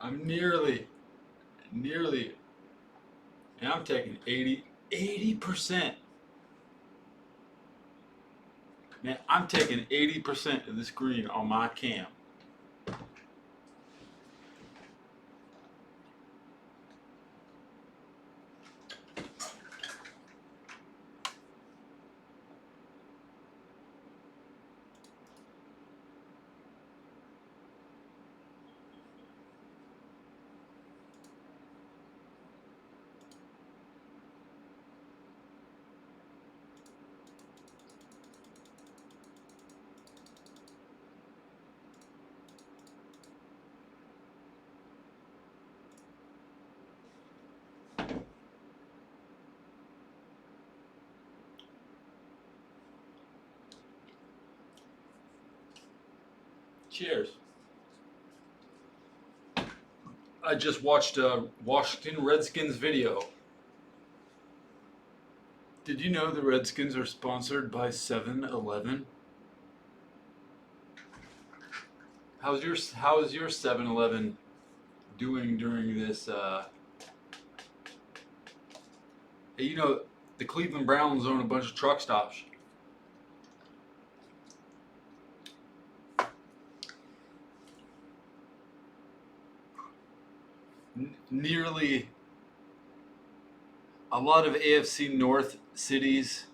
I'm nearly, and I'm taking 80%. Man, I'm taking 80% of the screen on my cam. Cheers. I just watched a Washington Redskins video. Did you know the Redskins are sponsored by 7-Eleven? How's your 7-Eleven doing during this? Hey, you know, the Cleveland Browns own a bunch of truck stops. Nearly a lot of AFC North cities.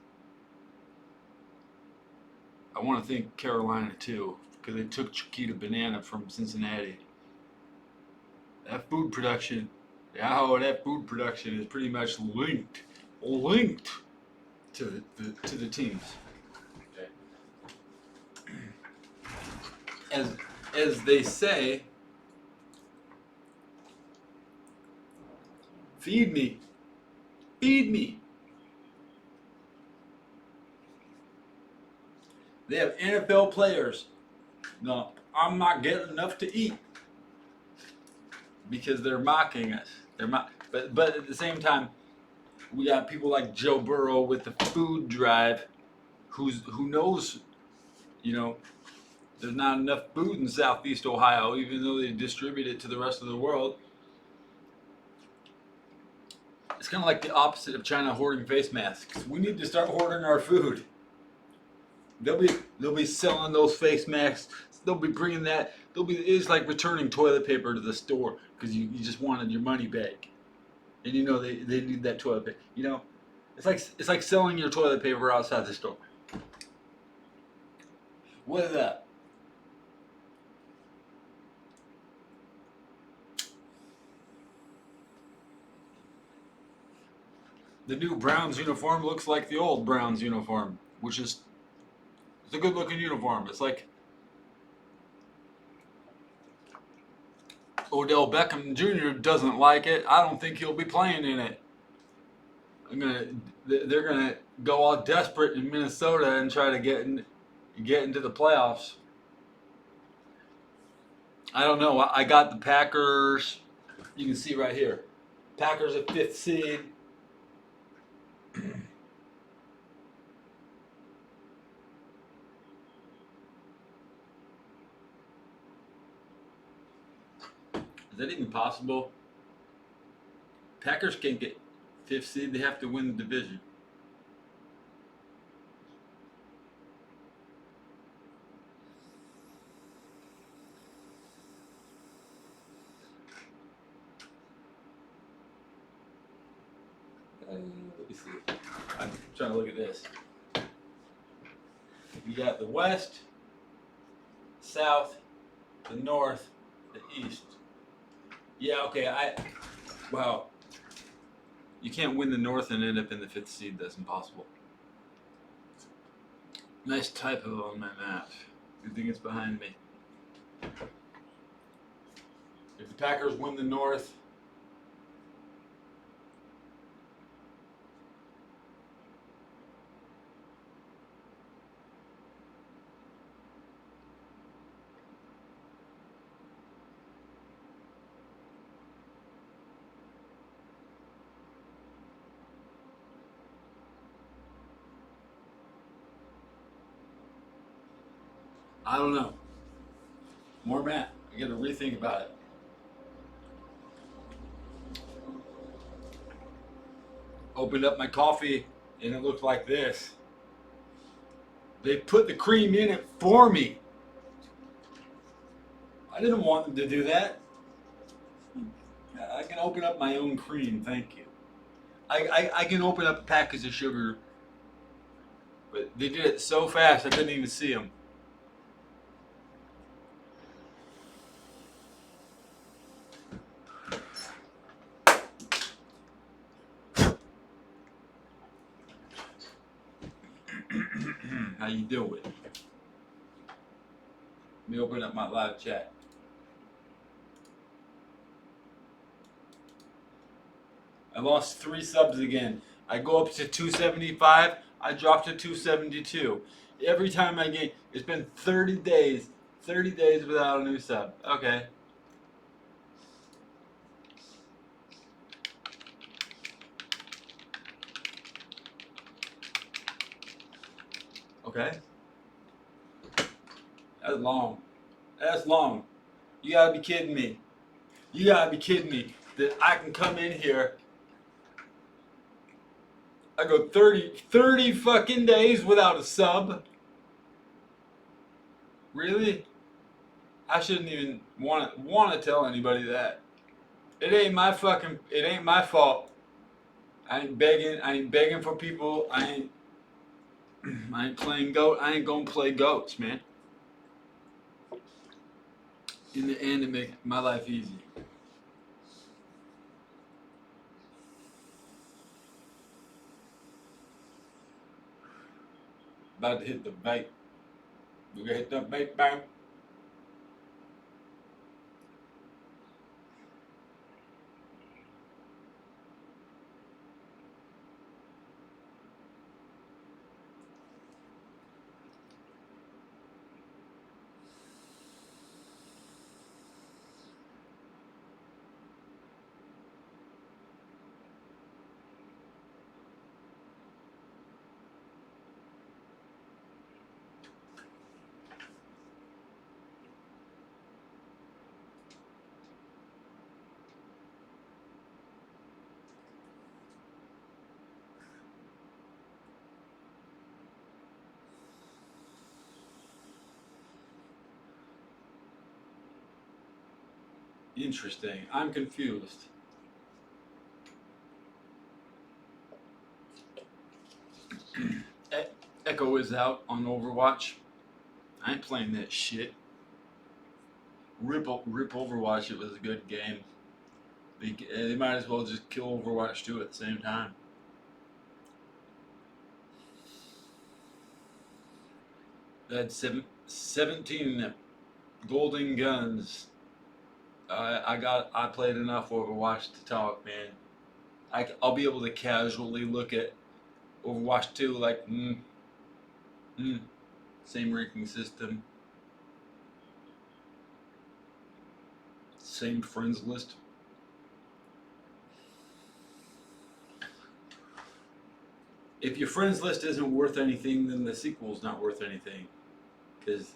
I want to think Carolina too, because they took Chiquita Banana from Cincinnati. That food production, that food production is pretty much linked to the teams. Okay. As they say, feed me, feed me. They have NFL players. No, I'm not getting enough to eat because they're mocking us. But at the same time, we got people like Joe Burrow with the food drive, who knows, you know, there's not enough food in Southeast Ohio, even though they distribute it to the rest of the world. It's kind of like the opposite of China hoarding face masks. We need to start hoarding our food. They'll be selling those face masks. They'll be bringing that. It's like returning toilet paper to the store because you just wanted your money back, and you know they need that toilet paper. You know, it's like selling your toilet paper outside the store. What is that? The new Browns uniform looks like the old Browns uniform, which is it's a good looking uniform. It's like Odell Beckham Jr. doesn't like it. I don't think he'll be playing in it. They're gonna go all desperate in Minnesota and try to get into the playoffs. I don't know. I got the Packers. You can see right here. Packers a fifth seed. Is that even possible? Packers can't get fifth seed. They have to win the division. Let me see. I'm trying to look at this. You got the West, South, the North, the East. Yeah, okay. Wow. You can't win the North and end up in the fifth seed. That's impossible. Nice typo on my map. Good thing it's behind me. If the Packers win the North, I don't know. More Matt. I got to rethink about it. Opened up my coffee and it looked like this. They put the cream in it for me. I didn't want them to do that. I can open up my own cream, thank you. I can open up a package of sugar, but they did it so fast I couldn't even see them. How you doing? Let me open up my live chat. I lost 3 subs again. I go up to 275. I drop to 272. Every time I gain, it's been 30 days. 30 days without a new sub. Okay. Okay. That's long. That's long. You gotta be kidding me. You gotta be kidding me that I can come in here. I go 30 fucking days without a sub. Really? I shouldn't even want to tell anybody that. It ain't my fault. I ain't begging for people. I ain't playing goat. I ain't gonna play goats, man. In the end, it make my life easy. About to hit the bait. We gonna hit the bait, bang. Interesting. I'm confused. Echo is out on Overwatch. I ain't playing that shit. Rip Overwatch. It was a good game. They might as well just kill Overwatch 2 at the same time. They had 17 golden guns. I played enough Overwatch to talk, man. I'll be able to casually look at Overwatch 2 like, same ranking system, same friends list. If your friends list isn't worth anything, then the sequel's not worth anything. Because,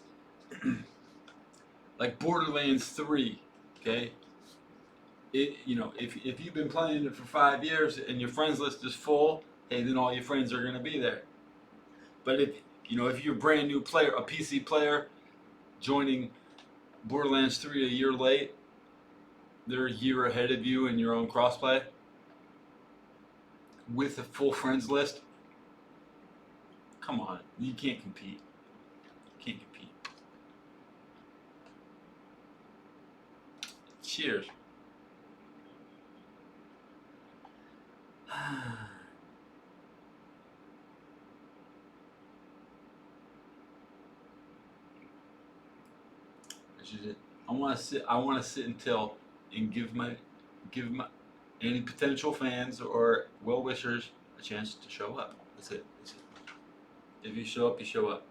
like Borderlands 3, okay? If you've been playing it for 5 years and your friends list is full, hey, then all your friends are gonna be there. But if you're a brand new player, a PC player, joining Borderlands 3 a year late, they're a year ahead of you in your own crossplay with a full friends list. Come on, you can't compete. You can't compete. Cheers. I want to sit until and give my any potential fans or well wishers a chance to show up. That's it. If you show up, you show up.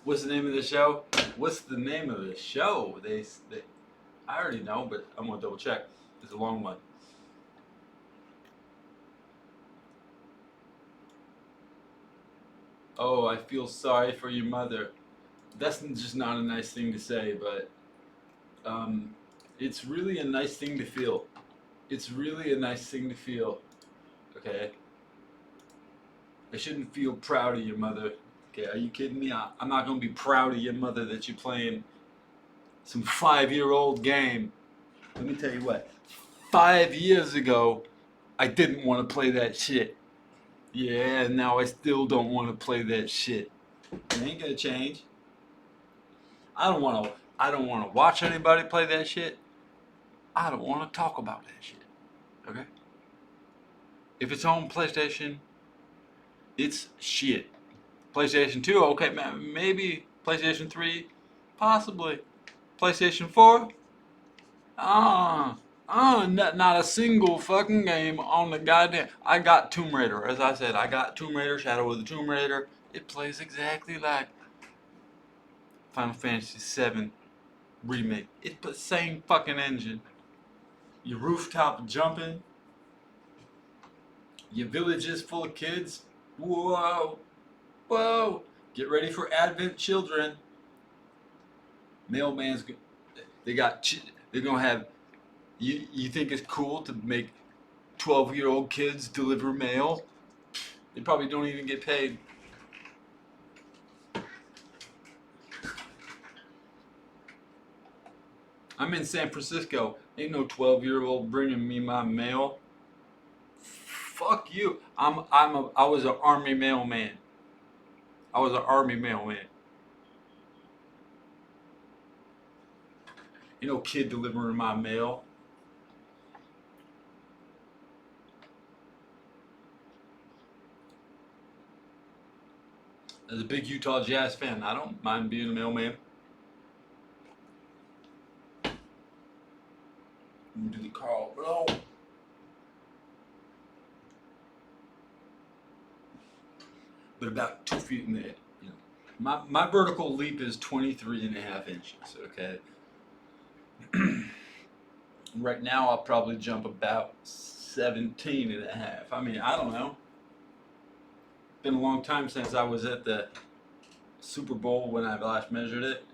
What's the name of the show? What's the name of the show? I already know, but I'm gonna double check. It's a long one. Oh, I feel sorry for your mother. That's just not a nice thing to say, but it's really a nice thing to feel. It's really a nice thing to feel. Okay? I shouldn't feel proud of your mother. Okay, are you kidding me? I'm not gonna be proud of your mother that you're playing some 5-year-old game. Let me tell you what. 5 years ago, I didn't want to play that shit. Yeah, now I still don't want to play that shit. It ain't gonna change. I don't want to. I don't want to watch anybody play that shit. I don't want to talk about that shit. Okay. If it's on PlayStation, it's shit. PlayStation 2, okay, maybe. PlayStation 3, possibly. PlayStation 4, not a single fucking game on the goddamn. I got Tomb Raider, as I said, I got Tomb Raider, Shadow of the Tomb Raider. It plays exactly like Final Fantasy 7 remake. It's the same fucking engine. Your rooftop jumping, your village is full of kids. Whoa, whoa! Get ready for Advent children. Mailman's. They got. They're gonna have. You think it's cool to make 12-year-old kids deliver mail? They probably don't even get paid. I'm in San Francisco. Ain't no 12-year-old bringing me my mail. Fuck you. I was an army mailman. I was an army mailman. You know, kid delivering my mail. As a big Utah Jazz fan, I don't mind being a mailman. Do the Carl, bro. But about 2 feet in the air. You know, my vertical leap is 23.5 inches. Okay. Right now, I'll probably jump about 17.5. I mean, I don't know. Been a long time since I was at the Super Bowl when I last measured it.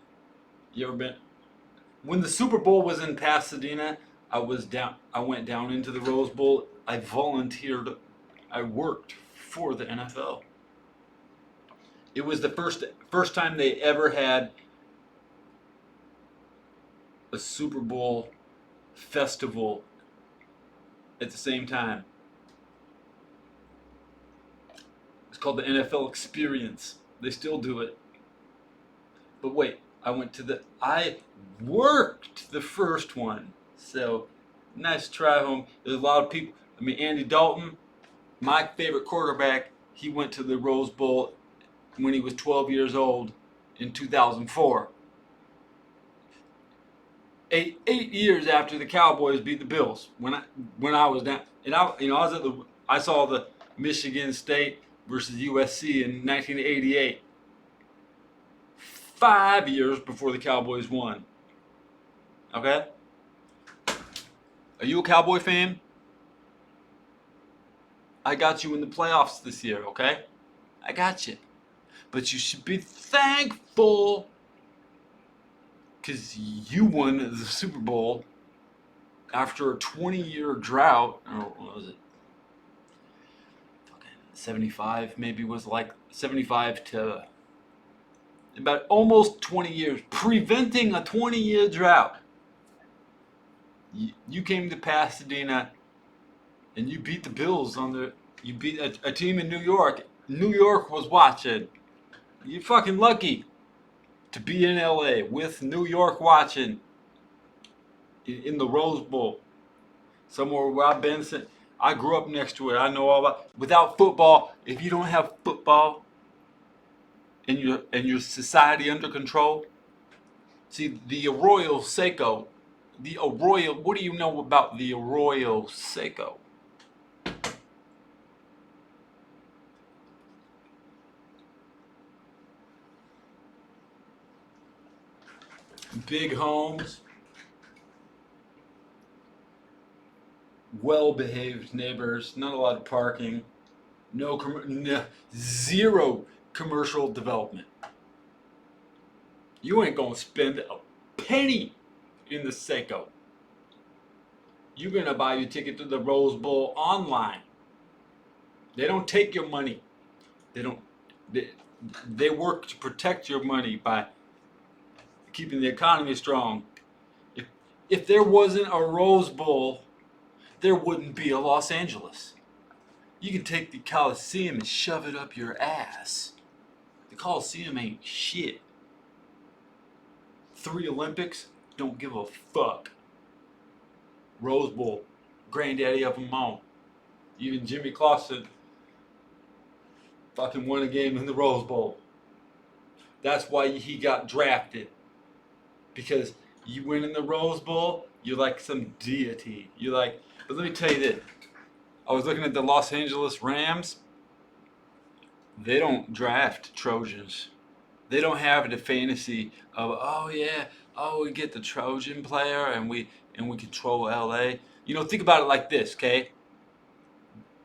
You ever been? When the Super Bowl was in Pasadena, I went down into the Rose Bowl. I volunteered. I worked for the NFL. It was the first time they ever had a Super Bowl festival at the same time. It's called the NFL Experience. They still do it. But wait, I worked the first one. So, nice try home. There's a lot of people. I mean, Andy Dalton, my favorite quarterback, he went to the Rose Bowl when he was 12 years old in 2004. Eight years after the Cowboys beat the Bills. When I was down, and I saw the Michigan State versus USC in 1988. 5 years before the Cowboys won. Okay? Are you a Cowboy fan? I got you in the playoffs this year, okay? I got you. But you should be thankful because you won the Super Bowl after a 20-year drought. Or what was it? 75 maybe, was like 75 to about almost 20 years, preventing a 20-year drought. You came to Pasadena and you beat the Bills you beat a team in New York. New York was watching. You're fucking lucky to be in LA with New York watching in the Rose Bowl. Somewhere where I've been since I grew up next to it. I know all about. Without football, if you don't have football and your society under control, see the Arroyo Seco. The Arroyo. What do you know about the Arroyo Seco? Big homes, well-behaved neighbors, not a lot of parking, zero commercial development. You ain't gonna spend a penny in the Seco. You're gonna buy your ticket to the Rose Bowl online. They don't take your money. They don't. They work to protect your money by keeping the economy strong. If if there wasn't a Rose Bowl, there wouldn't be a Los Angeles. You can take the Coliseum and shove it up your ass. The Coliseum ain't shit. 3 Olympics, don't give a fuck. Rose Bowl, granddaddy of them all. Even Jimmy Clausen fucking won a game in the Rose Bowl. That's why he got drafted. Because you win in the Rose Bowl, you're like some deity. You're like, but let me tell you this. I was looking at the Los Angeles Rams. They don't draft Trojans. They don't have the fantasy of, oh yeah, oh we get the Trojan player and we control LA. You know, think about it like this, okay?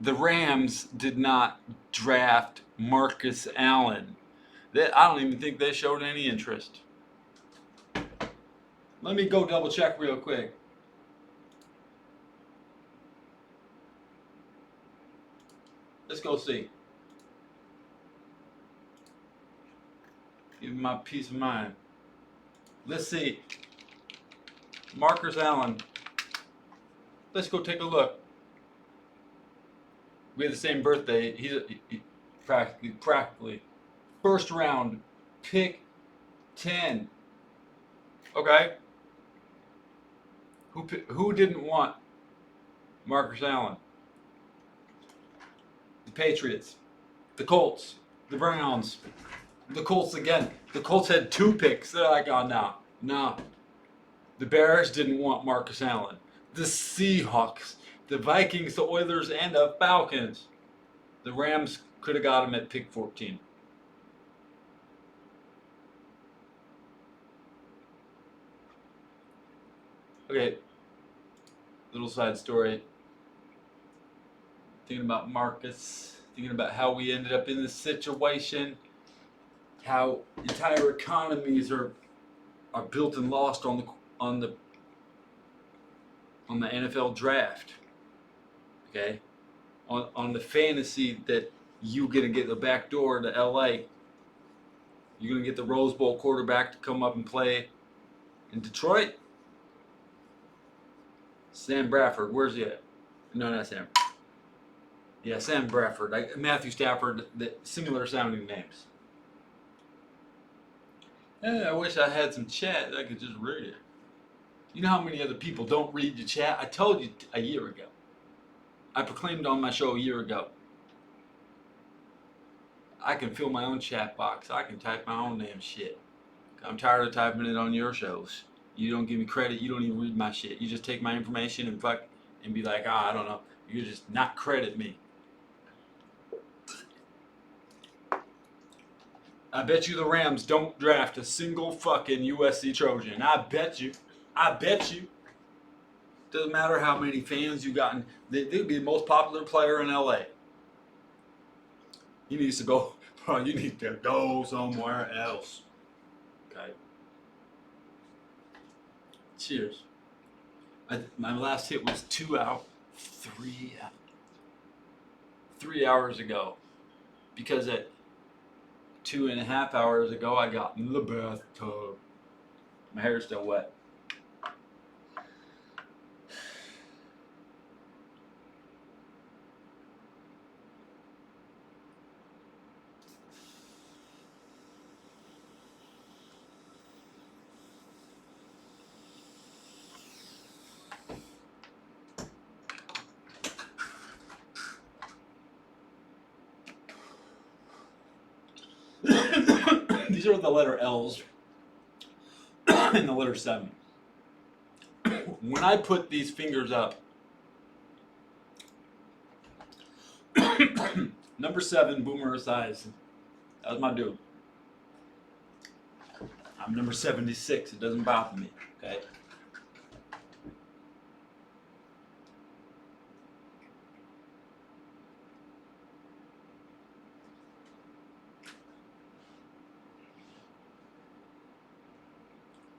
The Rams did not draft Marcus Allen. I don't even think they showed any interest. Let me go double check real quick. Let's go see. Give me my peace of mind. Let's see. Marcus Allen. Let's go take a look. We have the same birthday. He's practically. First round, pick 10. Okay. Who didn't want Marcus Allen? The Patriots, the Colts, the Browns, the Colts again. The Colts had 2 picks. They're like, oh no. The Bears didn't want Marcus Allen. The Seahawks, the Vikings, the Oilers, and the Falcons. The Rams could have got him at pick 14. Okay, little side story. Thinking about Marcus, thinking about how we ended up in this situation, how entire economies are built and lost on the NFL draft. Okay, on the fantasy that you gonna get the back door to LA. You're gonna get the Rose Bowl quarterback to come up and play in Detroit. Sam Bradford, where's he at? No, not Sam. Yeah, Sam Bradford. Matthew Stafford, similar sounding names. I wish I had some chat that I could just read it. You know how many other people don't read your chat? I told you a year ago. I proclaimed on my show a year ago. I can fill my own chat box. I can type my own damn shit. I'm tired of typing it on your shows. You don't give me credit. You don't even read my shit. You just take my information and be like, I don't know. You just not credit me. I bet you the Rams don't draft a single fucking USC Trojan. I bet you. Doesn't matter how many fans you got. They'd be the most popular player in LA. He needs to go. Bro, you need to go somewhere else. Okay. Cheers. My last hit was 3 hours ago. Because at 2.5 hours ago, I got in the bathtub. My hair's still wet. These are the letter L's and the letter 7. When I put these fingers up, number 7, Boomer size. That was my dude. I'm number 76. It doesn't bother me. Okay.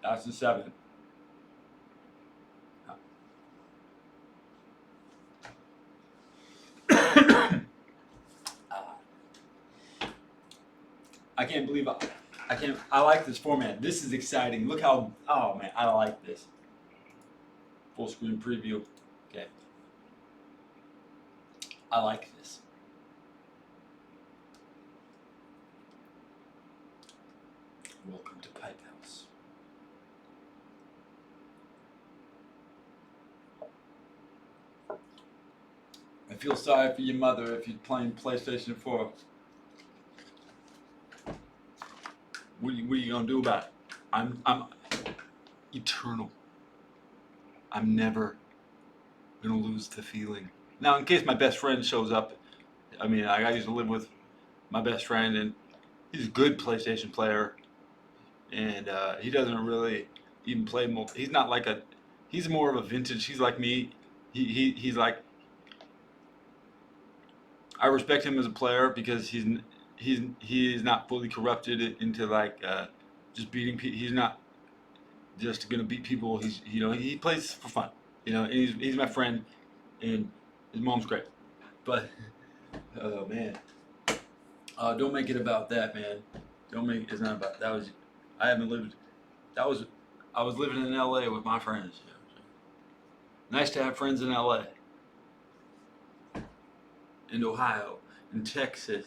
That's the 7. I can't believe I can't. I like this format. This is exciting. Look how. Oh man, I like this. Full screen preview. Okay. I like this. Welcome to Pipe House. I feel sorry for your mother if you're playing PlayStation 4. What are you gonna do about it? I'm eternal. I'm never gonna lose the feeling. Now, in case my best friend shows up, I mean, I used to live with my best friend, and he's a good PlayStation player, and he doesn't really even play multi. He's not like a. He's more of a vintage. He's like me. He's like. I respect him as a player because he is not fully corrupted into like just beating people. He's not just gonna beat people. He plays for fun. And he's my friend, and his mom's great. But oh man, don't make it about that, man. Don't make it's not about that was. I haven't lived. That was I was living in L.A. with my friends. Nice to have friends in L.A. in Ohio, in Texas.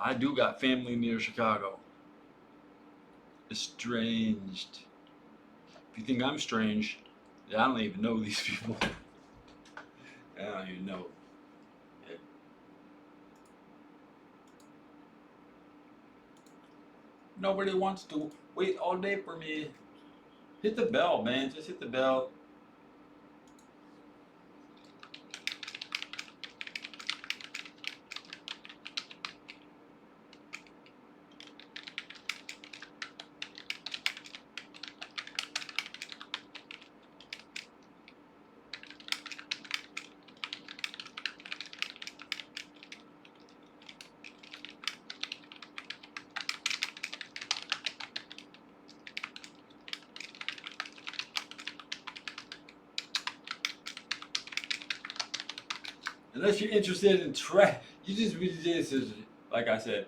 I do got family near Chicago. Estranged. If you think I'm strange, I don't even know these people. I don't even know. Nobody wants to wait all day for me. Hit the bell, man. Just hit the bell. Unless you're interested in you just really this is like I said.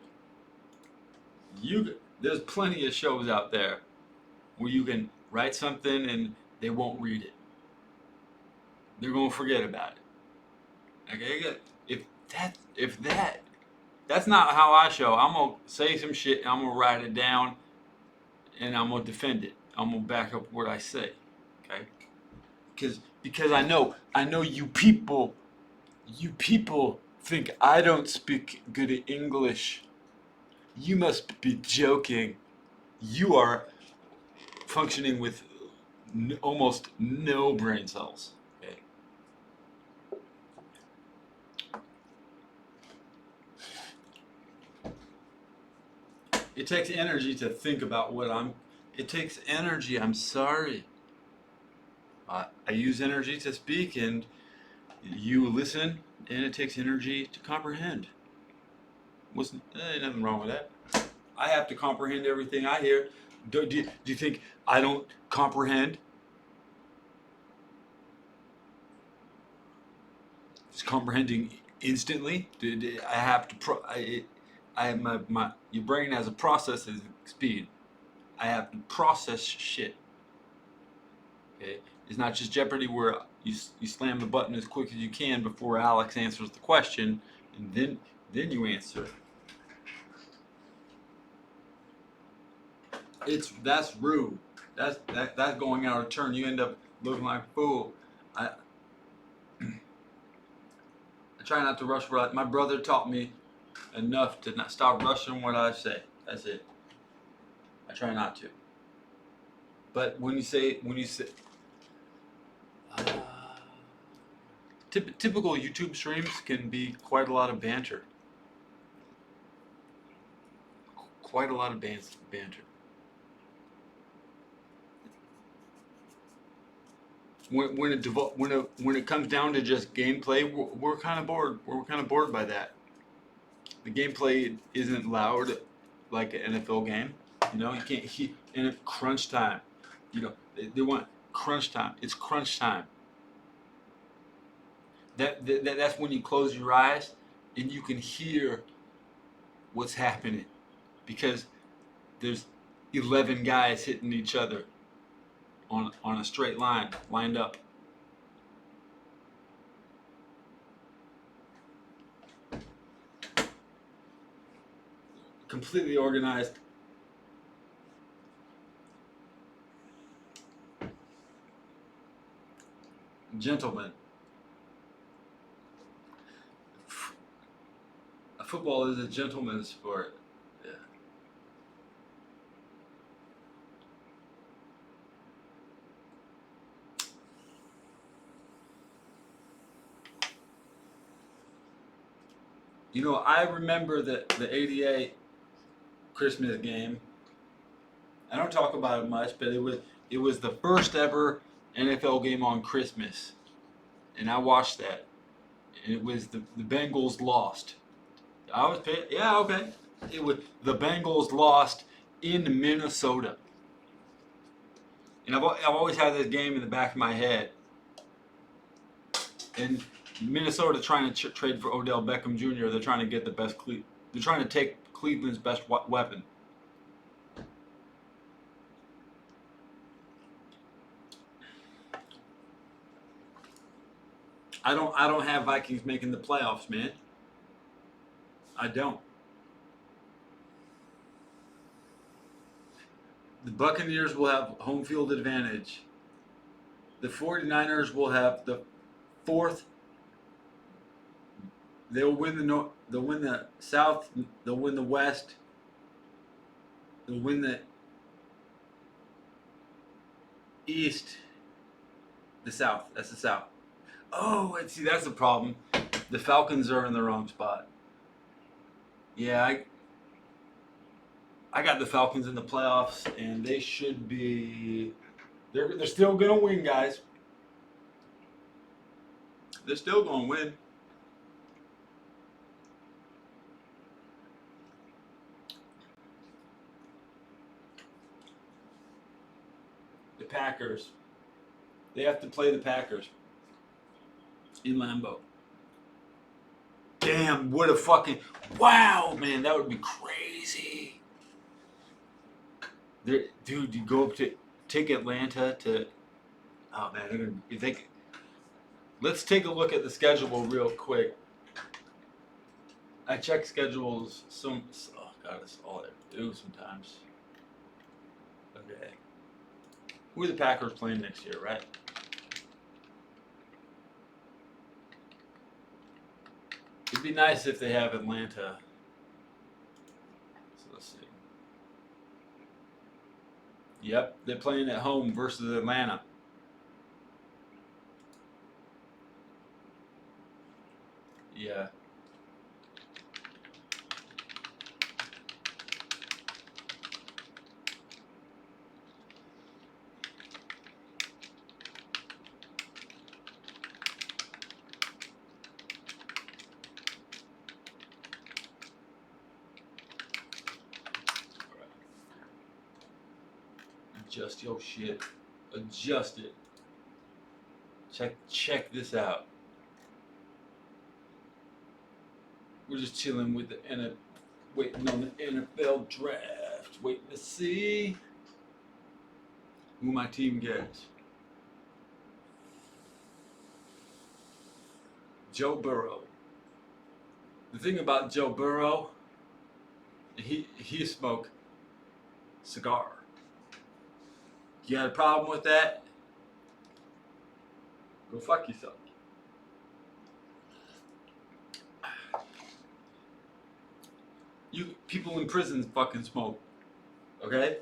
There's plenty of shows out there where you can write something and they won't read it. They're gonna forget about it. Okay, if that's not how I show. I'm gonna say some shit. And I'm gonna write it down, and I'm gonna defend it. I'm gonna back up what I say. Okay, because I know you people think I don't speak good English. You must be joking. You are functioning with almost no brain cells. Okay. It takes energy to think about It takes energy. I'm sorry. I use energy to speak, and you listen, and it takes energy to comprehend. Nothing wrong with that. I have to comprehend everything I hear. Do you think I don't comprehend? Is comprehending instantly? I have to. I have my your brain has a processing speed. I have to process shit. Okay, it's not just Jeopardy where you slam the button as quick as you can before Alex answers the question, and then you answer. That's rude. That's going out of turn. You end up looking like a fool. I try not to rush. My brother taught me enough to not stop rushing what I say. That's it. I try not to. But when you say typical YouTube streams can be quite a lot of banter. Quite a lot of banter. When it comes down to just gameplay, we're kind of bored. We're kind of bored by that. The gameplay isn't loud like an NFL game. You can't in a crunch time. They want crunch time. It's crunch time. That's when you close your eyes and you can hear what's happening because there's 11 guys hitting each other on a straight line, lined up. Completely organized. Gentlemen. Football is a gentleman's sport. Yeah. You know, I remember the '88 Christmas game. I don't talk about it much, but it was the first ever NFL game on Christmas, and I watched that. And it was the Bengals lost. I was paid. Yeah, okay. It was the Bengals lost in Minnesota, and I've always had this game in the back of my head. And Minnesota trying to trade for Odell Beckham Jr. They're trying to get the best. They're trying to take Cleveland's best weapon. I don't have Vikings making the playoffs, man. I don't. The Buccaneers will have home field advantage. The 49ers will have the fourth. They'll win the North. They'll win the South. They'll win the West. They'll win the East. The South. That's the South. Oh, and see, that's the problem. The Falcons are in the wrong spot. Yeah, I got the Falcons in the playoffs, and they should be. They're still gonna win, guys. They're still gonna win. The Packers. They have to play the Packers in Lambeau. Damn, what a fucking wow, man! That would be crazy. Dude, you go up to take Atlanta to. Oh man, they're gonna. If they, let's take a look at the schedule real quick. I check schedules. Oh god, it's all I do sometimes. Okay. Who are the Packers playing next year, right? It'd be nice if they have Atlanta. So let's see. Yep, they're playing at home versus Atlanta. Yeah. Adjust your shit. Adjust it. Check this out. We're just chilling with waiting on the NFL draft. Waiting to see who my team gets. Joe Burrow. The thing about Joe Burrow, he smoked cigar. You got a problem with that? Go fuck yourself. You people in prison fucking smoke. Okay?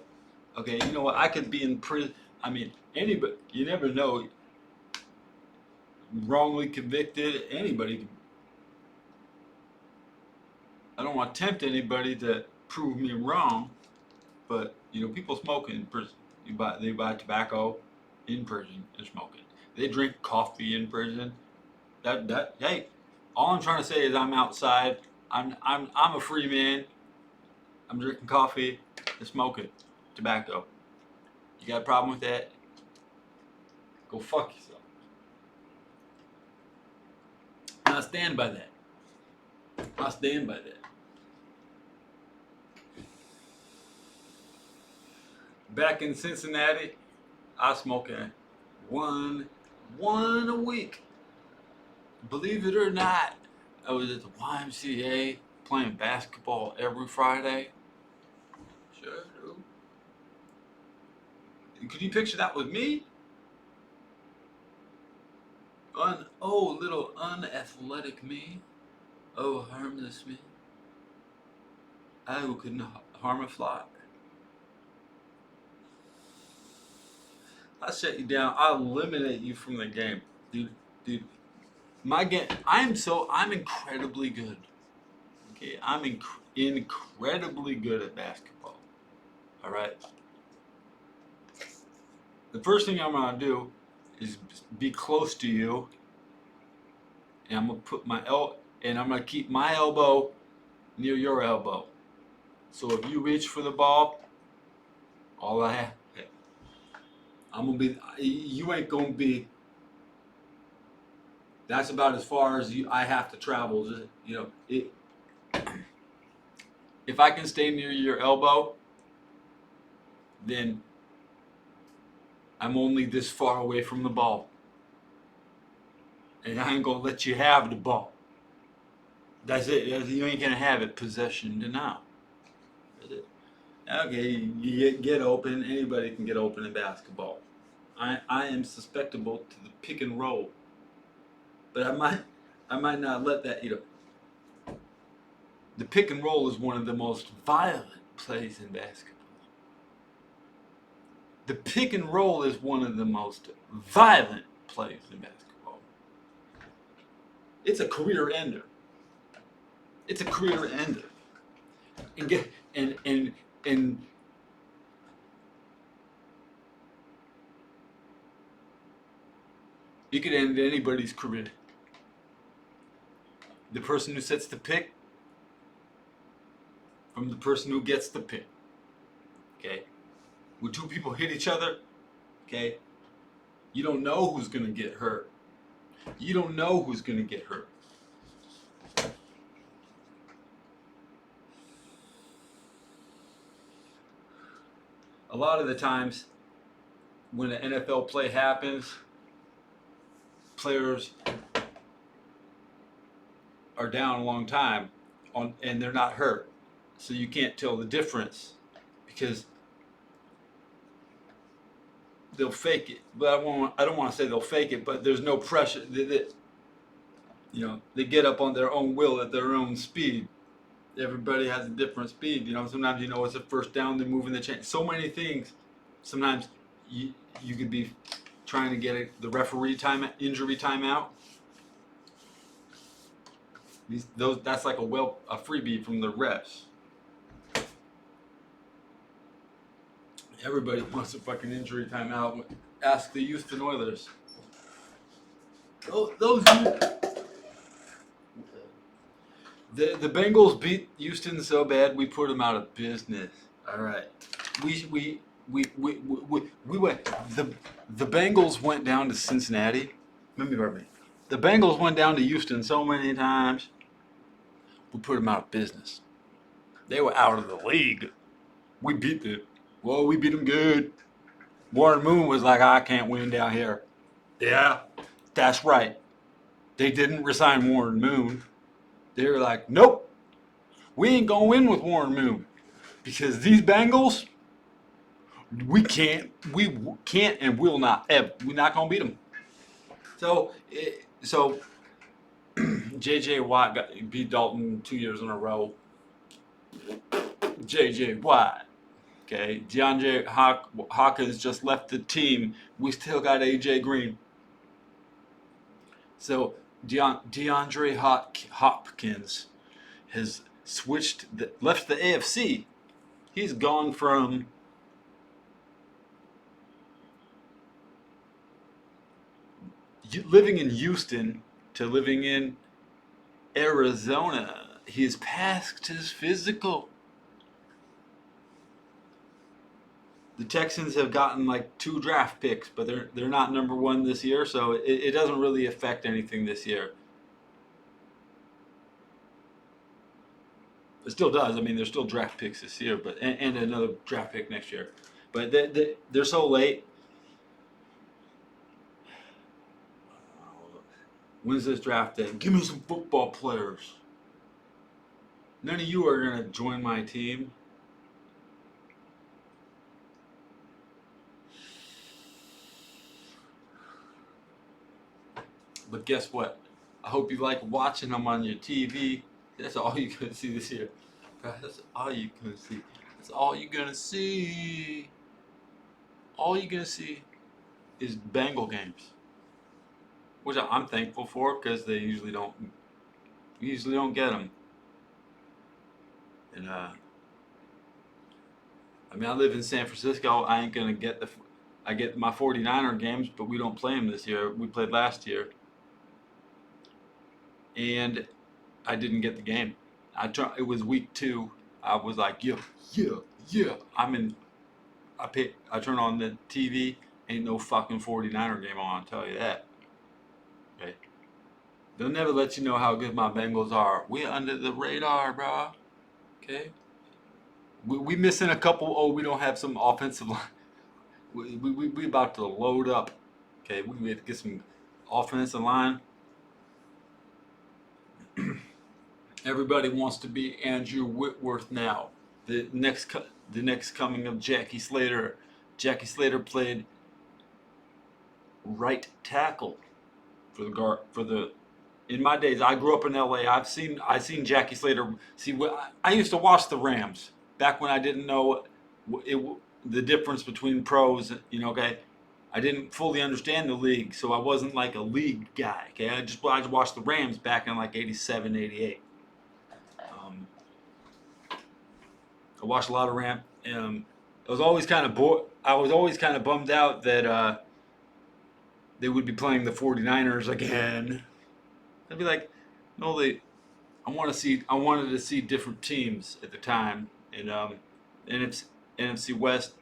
Okay, you know what? I could be in prison. I mean, anybody, you never know. Wrongly convicted, anybody can. I don't want to tempt anybody to prove me wrong, but people smoke in prison. They buy tobacco in prison and smoke it. They drink coffee in prison. Hey, all I'm trying to say is I'm outside. I'm a free man. I'm drinking coffee and smoking tobacco. You got a problem with that? Go fuck yourself. stand by that. I stand by that. Back in Cincinnati, I smoke one a week. Believe it or not, I was at the YMCA playing basketball every Friday. Sure do. Could you picture that with me? Little unathletic me. Oh, harmless me. I who couldn't harm a fly. I shut you down. I eliminate you from the game, dude. My game. I'm incredibly good. Okay, I'm incredibly good at basketball. All right. The first thing I'm gonna do is be close to you, and I'm gonna put and I'm gonna keep my elbow near your elbow. So if you reach for the ball, all I have, you ain't gonna be. That's about as far as I have to travel. Just, if I can stay near your elbow, then I'm only this far away from the ball. And I ain't gonna let you have the ball. That's it. You ain't gonna have it possession denial. That's it. Okay, you get open. Anybody can get open in basketball. I am susceptible to the pick and roll. But I might not let that, The pick and roll is one of the most violent plays in basketball. The pick and roll is one of the most violent plays in basketball. It's a career ender. It's a career ender. And you could end anybody's career. The person who sets the pick from the person who gets the pick. Okay? When two people hit each other, okay, you don't know who's going to get hurt. You don't know who's going to get hurt. A lot of the times when an NFL play happens, players are down a long time and they're not hurt. So you can't tell the difference because they'll fake it. But I don't want to say they'll fake it, but there's no pressure. They get up on their own will at their own speed. Everybody has a different speed. Sometimes it's a first down, they're moving the chain. So many things. Sometimes you could be trying to get the referee injury timeout. That's like a freebie from the refs. Everybody wants a fucking injury timeout. Ask the Houston Oilers. The Bengals beat Houston so bad we put them out of business. All right, we went. The Bengals went down to Cincinnati. Pardon me. The Bengals went down to Houston so many times. We put them out of business. They were out of the league. We beat them. Well, we beat them good. Warren Moon was like, I can't win down here. Yeah, that's right. They didn't resign Warren Moon. They were like, nope, we ain't going to win with Warren Moon. Because these Bengals, we can't and will not. We're not going to beat them. So J.J. Watt beat Dalton 2 years in a row. J.J. Watt. Okay, DeAndre Hawkins just left the team. We still got A.J. Green. So DeAndre Hopkins has left the AFC. He's gone from living in Houston to living in Arizona. He's passed his physical. The Texans have gotten like 2 draft picks, but they're not number 1 this year, so it doesn't really affect anything this year. It still does. I mean, there's still draft picks this year, but and another draft pick next year. But they're so late. When's this draft day? Give me some football players. None of you are gonna join my team. But guess what? I hope you like watching them on your TV. That's all you're gonna see this year. That's all you're gonna see. That's all you're gonna see. All you're gonna see is Bengal games, which I'm thankful for because they usually don't get them. And I mean, I live in San Francisco. I ain't gonna get I get my 49er games, but we don't play them this year. We played last year, and I didn't get the game. It was week 2. I was like, yeah, yeah, yeah. I turn on the TV. Ain't no fucking 49er game on. I'll tell you that. Okay. They'll never let you know how good my Bengals are. We're under the radar, bro. Okay. We missing a couple. Oh, we don't have some offensive line. We about to load up. Okay, we had to get some offensive line. Everybody wants to be Andrew Whitworth now. The next coming of Jackie Slater. Jackie Slater played right tackle for the. In my days, I grew up in LA. I seen Jackie Slater. See, I used to watch the Rams back when I didn't know the difference between pros. Okay, I didn't fully understand the league, so I wasn't like a league guy. Okay, I just watched the Rams back in like '87, '88. I watched a lot of Ram. I was always kind of bummed out that they would be playing the 49ers again. I'd be like, no, I wanted to see different teams at the time, and NFC West.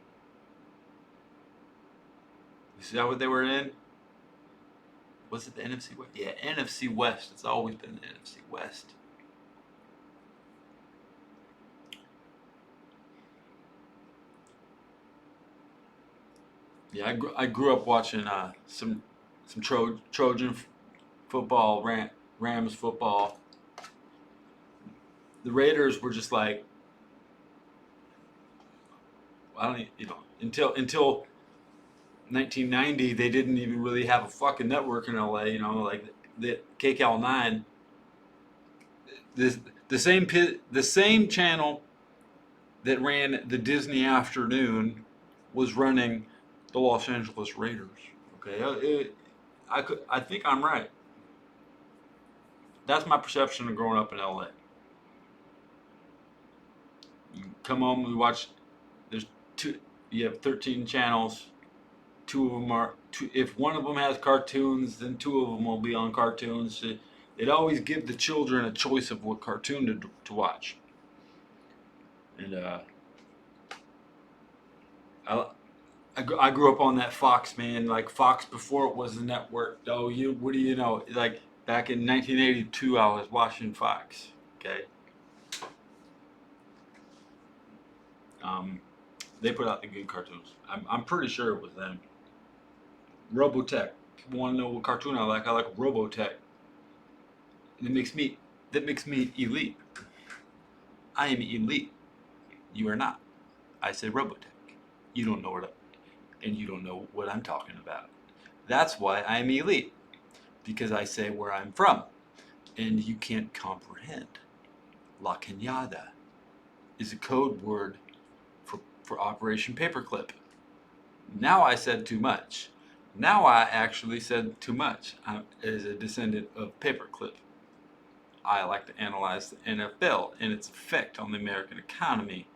Is that what they were in? Was it the NFC West? Yeah, NFC West. It's always been the NFC West. Yeah, I grew up watching some Trojan football, Rams football. The Raiders were just like, I don't until 1990 they didn't even really have a fucking network in LA. Like the KCAL 9. The same channel that ran the Disney Afternoon was running the Los Angeles Raiders. Okay, I think I'm right. That's my perception of growing up in LA. You come home, we watch. There's two. You have 13 channels. Two of them are. If one of them has cartoons, then two of them will be on cartoons. It always give the children a choice of what cartoon to watch. And I grew up on that Fox, man. Like Fox before it was a network. Oh, what do you know? Like back in 1982, I was watching Fox. Okay. They put out the good cartoons. I'm pretty sure it was them. Robotech. People want to know what cartoon I like. I like Robotech. And that makes me elite. I am elite. You are not. I say Robotech. You don't know and you don't know what I'm talking about. That's why I'm elite. Because I say where I'm from. And you can't comprehend. La Cañada is a code word for Operation Paperclip. Now I said too much. Now I actually said too much. As a descendant of Paperclip, I like to analyze the NFL and its effect on the American economy.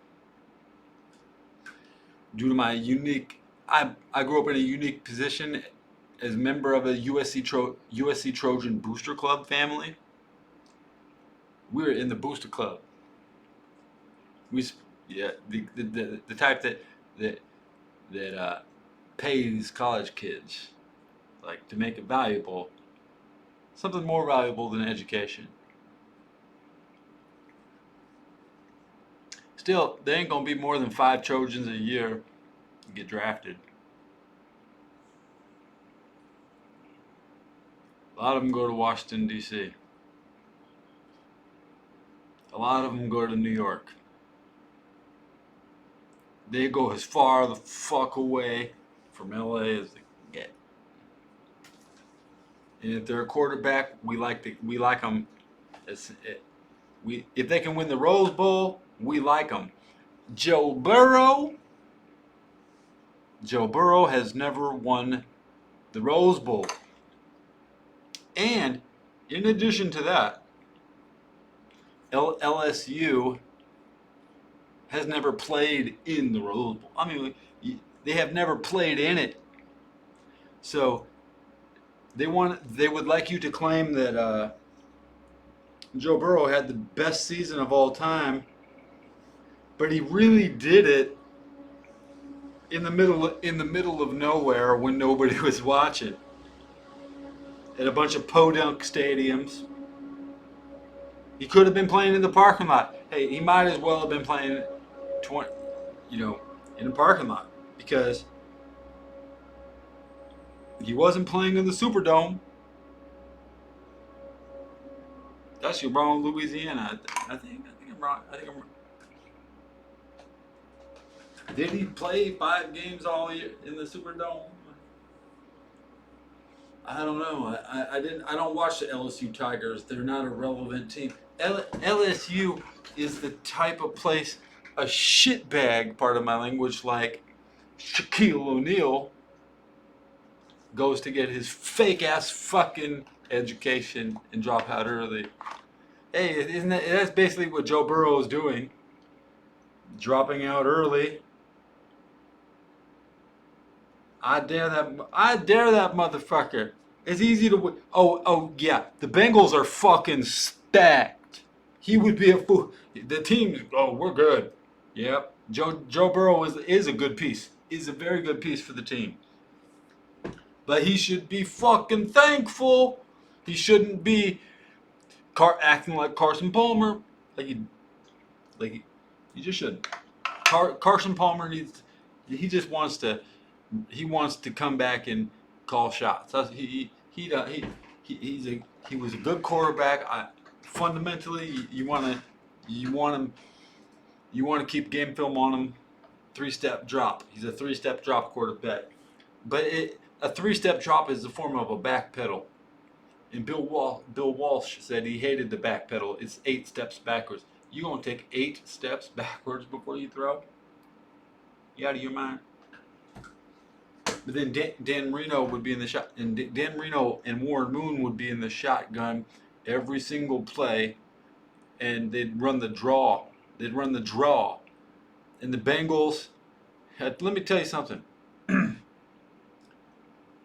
Due to my I grew up in a unique position as a member of a USC Trojan Booster Club family. We were in the Booster Club. The type that pays college kids, like to make it valuable, something more valuable than education. Still, there ain't gonna be more than 5 Trojans a year get drafted. A lot of them go to Washington, D.C. A lot of them go to New York. They go as far the fuck away from L.A. as they can get. And if they're a quarterback, we like them. If they can win the Rose Bowl, we like them. Joe Burrow has never won the Rose Bowl. And in addition to that, LSU has never played in the Rose Bowl. I mean, they have never played in it. So they would like you to claim that Joe Burrow had the best season of all time, but he really did it in the middle of nowhere when nobody was watching, at a bunch of podunk stadiums. He could have been playing in the parking lot. Hey, he might as well have been playing in the parking lot, because he wasn't playing in the Superdome. That's your wrong, Louisiana. I think I'm wrong. Did he play 5 games all year in the Superdome? I don't know. I don't watch the LSU Tigers. They're not a relevant team. LSU is the type of place, a shitbag, pardon my language, like Shaquille O'Neal goes to get his fake ass fucking education and drop out early. Hey, that's basically what Joe Burrow is doing, dropping out early. I dare that motherfucker. It's easy to win. Oh yeah, the Bengals are fucking stacked. He would be a fool. The team, we're good. Yep. Joe Burrow is a good piece. Is a very good piece for the team. But he should be fucking thankful. He shouldn't be acting like Carson Palmer. He just shouldn't. Carson Palmer wants to come back and call shots. He was a good quarterback. Fundamentally, you want to keep game film on him. 3-step drop. He's a 3-step drop quarterback. But a 3-step drop is the form of a back pedal. And Bill Walsh said he hated the back pedal. It's 8 steps backwards. You gonna take 8 steps backwards before you throw? You out of your mind? But then Dan Marino would be in the shot, and Dan Marino and Warren Moon would be in the shotgun every single play, and they'd run the draw. And the Bengals, let me tell you something.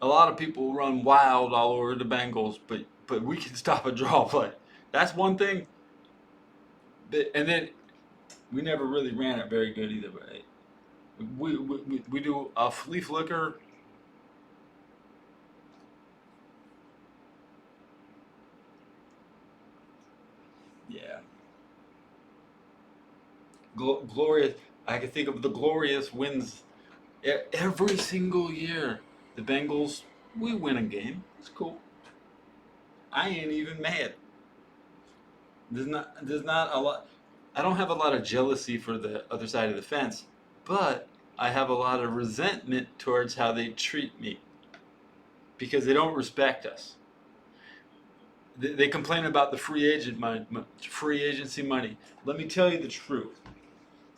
A lot of people run wild all over the Bengals, but we can stop a draw play. That's one thing. And then we never really ran it very good either. But we do a flea flicker. Yeah. Glorious. I can think of the glorious wins every single year. The Bengals, we win a game. It's cool. I ain't even mad. There's not a lot. I don't have a lot of jealousy for the other side of the fence, but I have a lot of resentment towards how they treat me, because they don't respect us. They complain about the free agency money. Let me tell you the truth.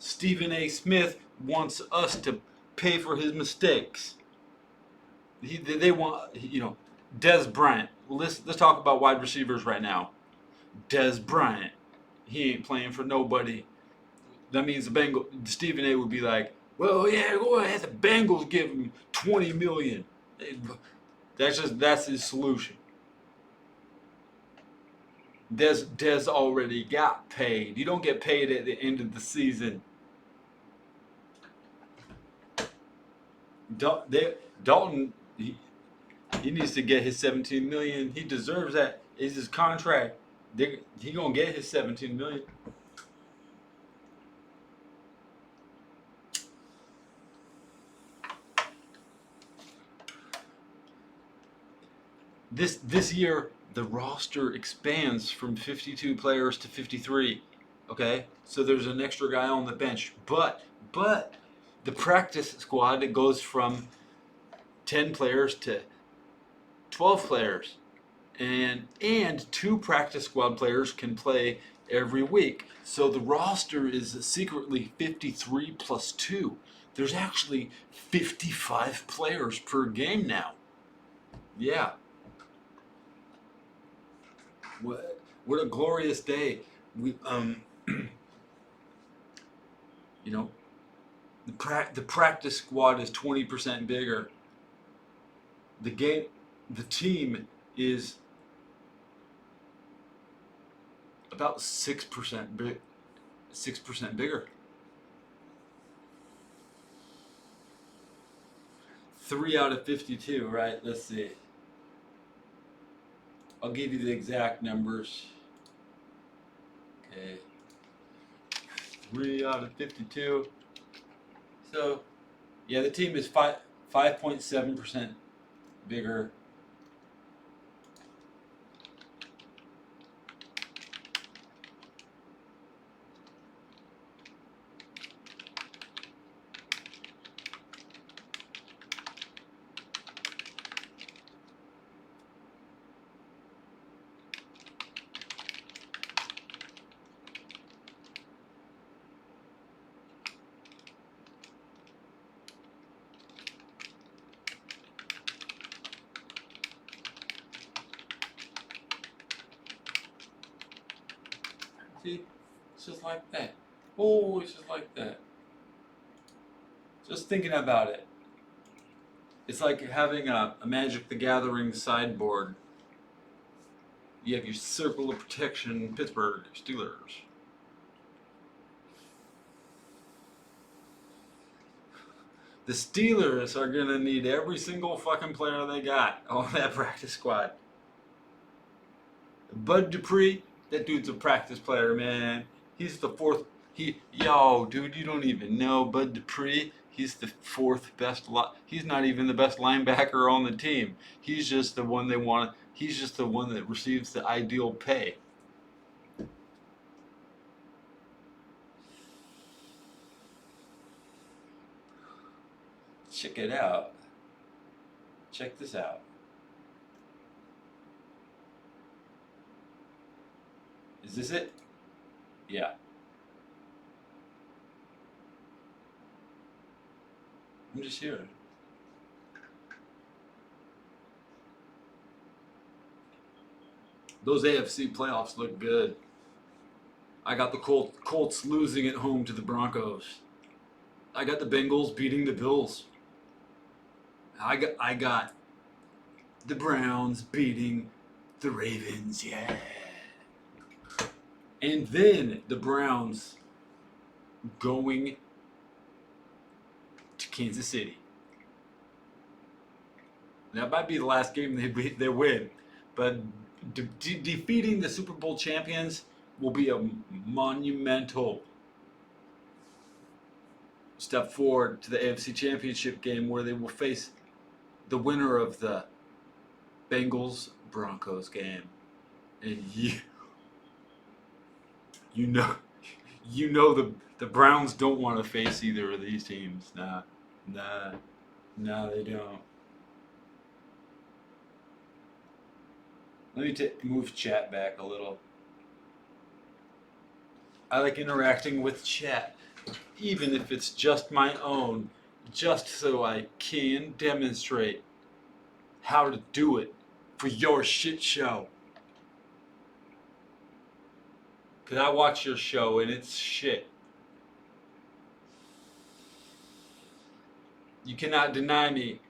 Stephen A. Smith wants us to pay for his mistakes. They want, Dez Bryant. Let's talk about wide receivers right now. Dez Bryant, he ain't playing for nobody. That means Stephen A. would be like, well, yeah, go ahead. The Bengals give him $20 million. That's his solution. Dez already got paid. You don't get paid at the end of the season. Dalton, he needs to get his $17 million. He deserves that. It's his contract. He gonna get his $17 million. This year the roster expands from 52 players to 53. Okay, so there's an extra guy on the bench, but the practice squad, it goes from 10 players to 12 players, and two practice squad players can play every week. So the roster is secretly 53 plus 2. There's actually 55 players per game now. Yeah. What a glorious day. We you know, the practice squad is 20% bigger. The team is about 6% big, 6% bigger. 3 out of 52, right? Let's see. I'll give you the exact numbers. Okay. 3 out of 52. So, yeah, the team is 5.7% bigger. See? It's just like that. Oh, it's just like that. Just thinking about it. It's like having a Magic the Gathering sideboard. You have your Circle of Protection, Pittsburgh Steelers. The Steelers are going to need every single fucking player they got on that practice squad. Bud Dupree, that dude's a practice player, man. He's the fourth. Yo, dude, you don't even know Bud Dupree. He's the fourth best. He's not even the best linebacker on the team. He's just the one they want. He's just the one that receives the ideal pay. Check it out. Check this out. Is this it? Yeah. I'm just here. Those AFC playoffs look good. I got the Colts losing at home to the Broncos. I got the Bengals beating the Bills. I got the Browns beating the Ravens. Yeah. And then the Browns going to Kansas City. That might be the last game they win, but defeating the Super Bowl champions will be a monumental step forward to the AFC Championship game, where they will face the winner of the Bengals Broncos game. And you know the Browns don't want to face either of these teams. Nah, they don't. Let me move chat back a little. I like interacting with chat, even if it's just my own, just so I can demonstrate how to do it for your shit show. Because I watch your show and it's shit. You cannot deny me.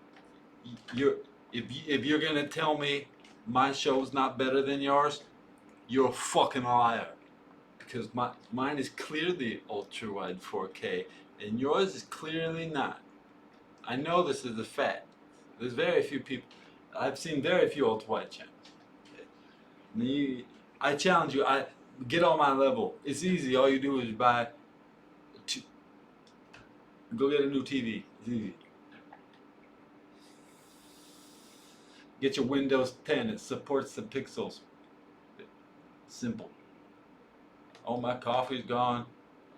If you're gonna tell me my show's not better than yours, you're a fucking liar. Because mine is clearly ultra wide 4K and yours is clearly not. I know this is a fact. There's very few people. I've seen very few ultra wide channels. I challenge you. I get on my level. It's easy. All you do is go get a new TV. It's easy. Get your Windows 10. It supports the pixels. Simple. Oh, my coffee's gone.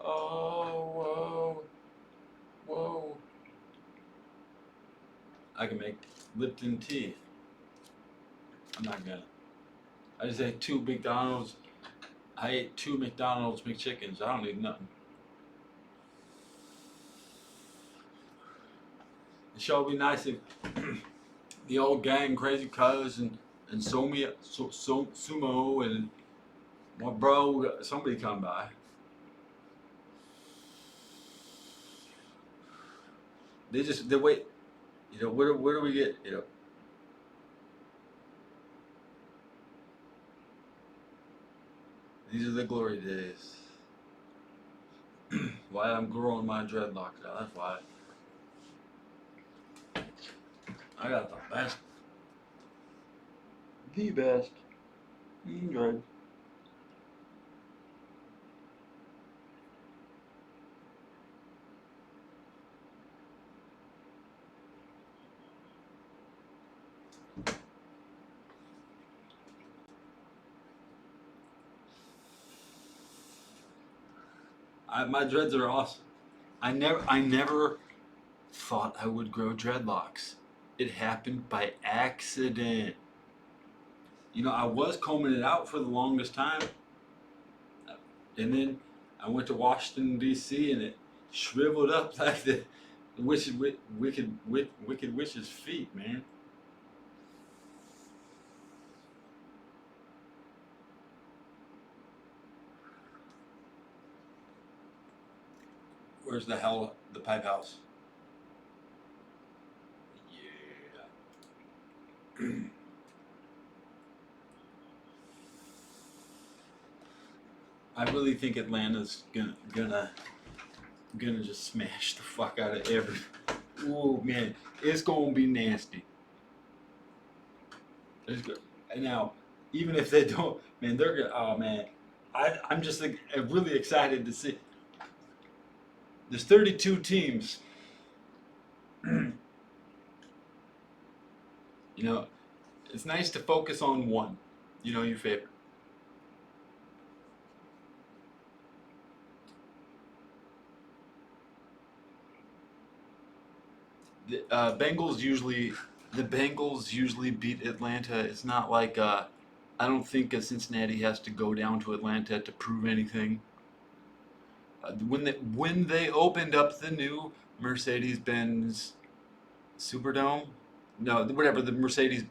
Oh, whoa, whoa. I can make Lipton tea. I'm not gonna. I just ate two McDonald's. I ate two McDonald's McChickens. I don't need nothing. It sure be nice if the old gang, Crazy Cuz and Sumo and my bro, somebody come by. They wait. Where do we get? These are the glory days. Why I'm growing my dreadlocks out. That's why. I got the best. The best. Dread. My dreads are awesome. I never thought I would grow dreadlocks. It happened by accident. I was combing it out for the longest time, and then I went to Washington D.C. and it shriveled up like the wicked witch's feet, man. Where's the hell the pipe house? Yeah. I really think Atlanta's gonna just smash the fuck out of every. Oh man, it's gonna be nasty. Now, even if they don't, man, they're gonna. Oh man, I'm just like really excited to see. There's 32 teams. It's nice to focus on one. Your favorite. The Bengals usually beat Atlanta. It's not like I don't think Cincinnati has to go down to Atlanta to prove anything. When they opened up the new Mercedes-Benz Superdome, no, whatever the Mercedes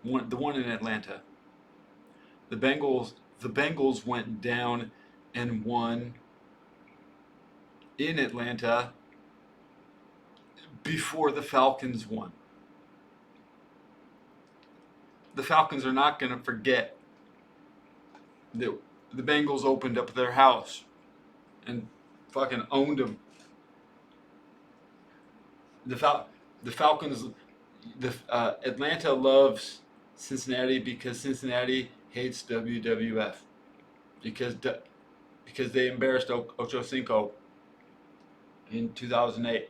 one, the one in Atlanta, the Bengals went down and won in Atlanta before the Falcons won. The Falcons are not going to forget that the Bengals opened up their house and fucking owned them. The Falcons, Atlanta loves Cincinnati because Cincinnati hates WWF because they embarrassed Ocho Cinco in 2008.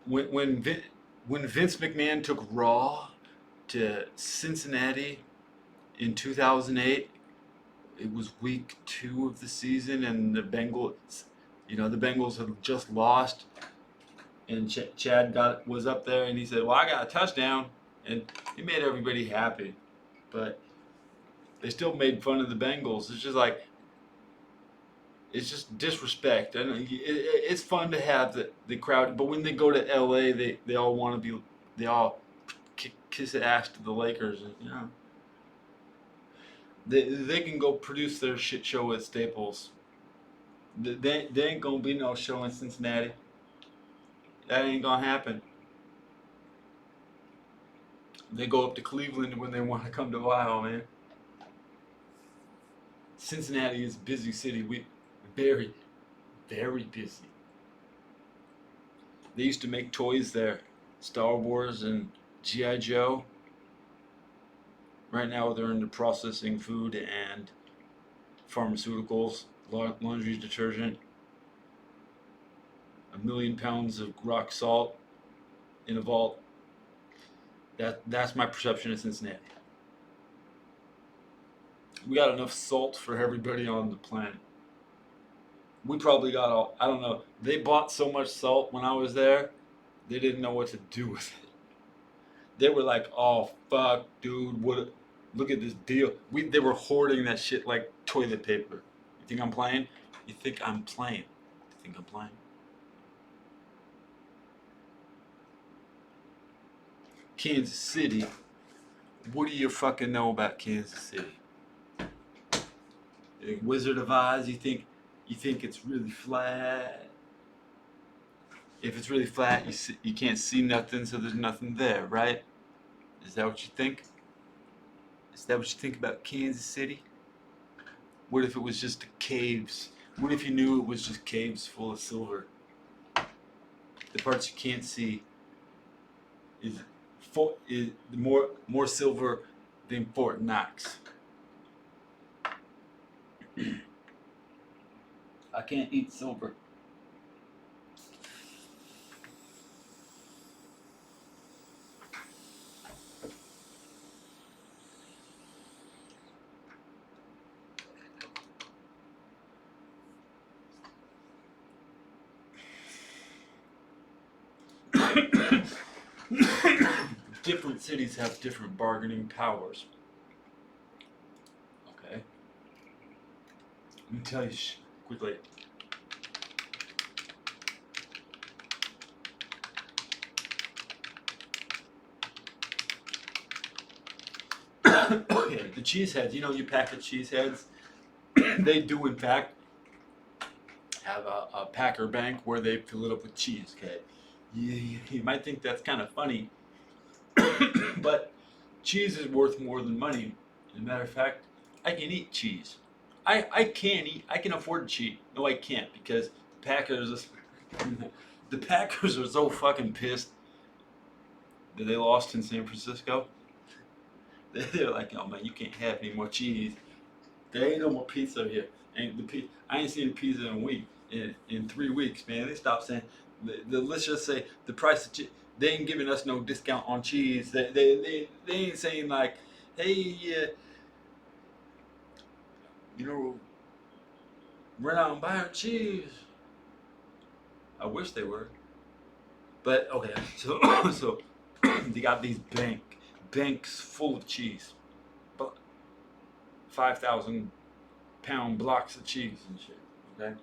When Vince McMahon took Raw to Cincinnati in 2008, it was week 2 of the season, and the Bengals had just lost, and Chad was up there, and he said, "Well, I got a touchdown," and he made everybody happy, but they still made fun of the Bengals. It's just disrespect. And it's fun to have the crowd, but when they go to LA, they all want to be, they all kiss the ass to the Lakers. They can go produce their shit show at Staples. There ain't gonna be no show in Cincinnati. That ain't gonna happen. They go up to Cleveland when they want to come to Ohio, man. Cincinnati is a busy city. We very, very busy. They used to make toys there, Star Wars and G.I. Joe. Right now they're into processing food and pharmaceuticals, laundry detergent, 1 million pounds of rock salt in a vault. That's my perception of Cincinnati. We got enough salt for everybody on the planet. We probably got all, I don't know. They bought so much salt when I was there, they didn't know what to do with it. They were like, "Oh fuck, dude, what? Look at this deal." They were hoarding that shit like toilet paper. You think I'm playing? You think I'm playing? You think I'm playing? Kansas City. What do you fucking know about Kansas City? Wizard of Oz. You think it's really flat? If it's really flat, you can't see nothing, so there's nothing there, right? Is that what you think? Is that what you think about Kansas City? What if it was just caves? What if you knew it was just caves full of silver? The parts you can't see is more silver than Fort Knox. I can't eat silver. Different cities have different bargaining powers. Okay. Let me tell you quickly. Okay, the cheese heads. You know, you pack of cheese heads. They do, in fact, have a packer bank where they fill it up with cheese. Okay, you might think that's kind of funny, but cheese is worth more than money. As a matter of fact, I can eat cheese. I can afford to cheat. No, I can't because the Packers, the Packers are so fucking pissed that they lost in San Francisco. They're like, oh man, you can't have any more cheese. There ain't no more pizza here. I ain't seen a pizza in a week. In 3 weeks, man. They stopped saying. Let's just say the price of cheese. They ain't giving us no discount on cheese. They ain't saying like, hey, you know, run out and buy our cheese. I wish they were. But okay, so so they got these banks full of cheese, but 5,000 pound blocks of cheese and shit. Okay,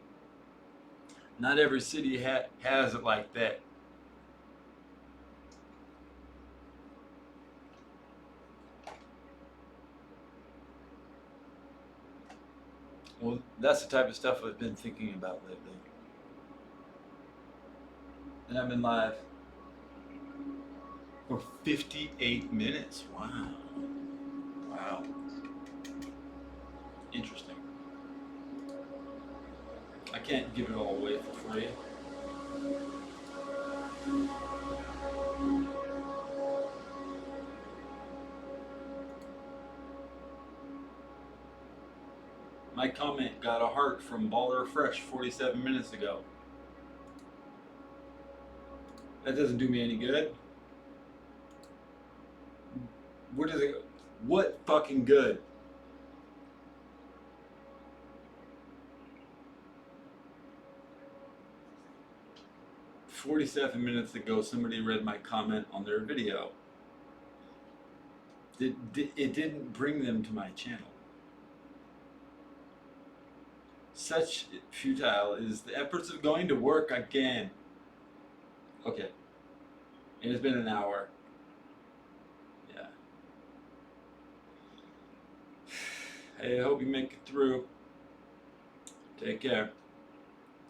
not every city has it like that. Well, that's the type of stuff I've been thinking about lately. And I've been live for 58 minutes. Wow. Wow. Interesting. I can't give it all away for free. My comment got a heart from Baller Fresh 47 minutes ago. That doesn't do me any good. What is it? What fucking good? "47 minutes ago, somebody read my comment on their video. It didn't bring them to my channel. Such futile is the efforts of going to work again." Okay. It has been an hour. Yeah. Hey, I hope you make it through. Take care.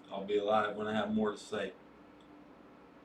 I'll be alive when I have more to say.